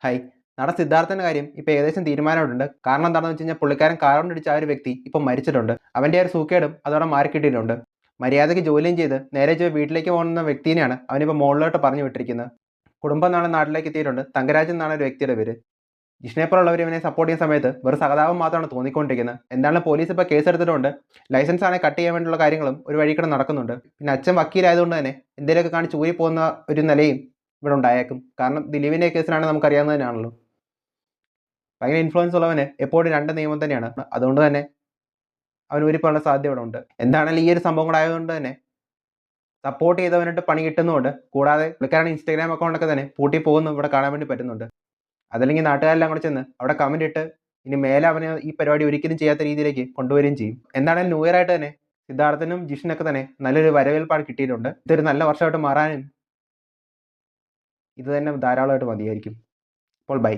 Hi. നടൻ സിദ്ധാർത്ഥന്റെ കാര്യം ഇപ്പോൾ ഏകദേശം തീരുമാനമായിട്ടുണ്ട്. കാരണം എന്താണെന്ന് വെച്ച് കഴിഞ്ഞാൽ പുള്ളിക്കാരൻ കാർ കൊണ്ടിടിച്ച ആ ഒരു വ്യക്തി ഇപ്പം മരിച്ചിട്ടുണ്ട്. അവൻ്റെ ആ ഒരു സൂക്കേടും അതോടെ മാറിക്കിട്ടിയിട്ടുണ്ട്. മര്യാദയ്ക്ക് ജോലിയും ചെയ്ത് നേരെ വീട്ടിലേക്ക് പോകുന്ന വ്യക്തിനെയാണ് അവനിപ്പോൾ മുകളിലോട്ട് പറഞ്ഞു വിട്ടിരിക്കുന്നത്. കുടുംബം നാളെ നാട്ടിലേക്ക് എത്തിയിട്ടുണ്ട്. തങ്കരാജ് എന്നാണ് ഒരു വ്യക്തിയുടെ പേര്. ജിഷ്ണയെപ്പോലുള്ളവർ ഇവനെ സപ്പോർട്ട് ചെയ്യുന്ന സമയത്ത് വെറും സഹതാപം മാത്രമാണ് തോന്നിക്കൊണ്ടിരിക്കുന്നത്. എന്താണ് പോലീസ് ഇപ്പോൾ കേസ് എടുത്തിട്ടുണ്ട്. ലൈസൻസ് ആണെങ്കിൽ കട്ട് ചെയ്യാൻ വേണ്ടിയുള്ള കാര്യങ്ങളും ഒരു വഴിക്കൂടെ നടക്കുന്നുണ്ട്. പിന്നെ അച്ഛൻ വക്കീലായതുകൊണ്ട് തന്നെ എന്തെങ്കിലുമൊക്കെ കാണിച്ച് ഊരി പോകുന്ന ഒരു നിലയും ഇവിടെ ഉണ്ടായേക്കും. കാരണം ദിലീപിൻ്റെ കേസിലാണെങ്കിൽ നമുക്കറിയാവുന്നത് തന്നെയാണല്ലോ. ഭയങ്കര ഇൻഫ്ലുവൻസ് ഉള്ളവന് എപ്പോഴും രണ്ട് നിയമം തന്നെയാണ്. അതുകൊണ്ട് തന്നെ അവൻ ഊരിപ്പോകാനുള്ള സാധ്യത ഇവിടെ ഉണ്ട്. എന്താണെങ്കിലും ഈ ഒരു സംഭവം കൂടെ ആയതുകൊണ്ട് തന്നെ സപ്പോർട്ട് ചെയ്തവനായിട്ട് പണി കിട്ടുന്നുമുണ്ട്. കൂടാതെ പുള്ളിക്കാരൻ ഇൻസ്റ്റാഗ്രാം അക്കൗണ്ടൊക്കെ തന്നെ പൂട്ടി പോകുന്നു ഇവിടെ കാണാൻ വേണ്ടി പറ്റുന്നുണ്ട്. അതല്ലെങ്കിൽ നാട്ടുകാരെല്ലാം കൂടെ ചെന്ന് അവിടെ കമന്റ് ഇട്ട് ഇനി മേലെ അവന് ഈ പരിപാടി ഒരിക്കലും ചെയ്യാത്ത രീതിയിലേക്ക് കൊണ്ടുവരികയും ചെയ്യും. എന്താണെങ്കിലും ന്യൂ ഇയർ ആയിട്ട് തന്നെ സിദ്ധാർത്ഥനും ജിഷിനൊക്കെ തന്നെ നല്ലൊരു വരവേൽപ്പാട് കിട്ടിയിട്ടുണ്ട്. ഇതൊരു നല്ല വർഷമായിട്ട് മാറാനും ഇത് തന്നെ ധാരാളമായിട്ട് മതിയായിരിക്കും. അപ്പോൾ ബൈ.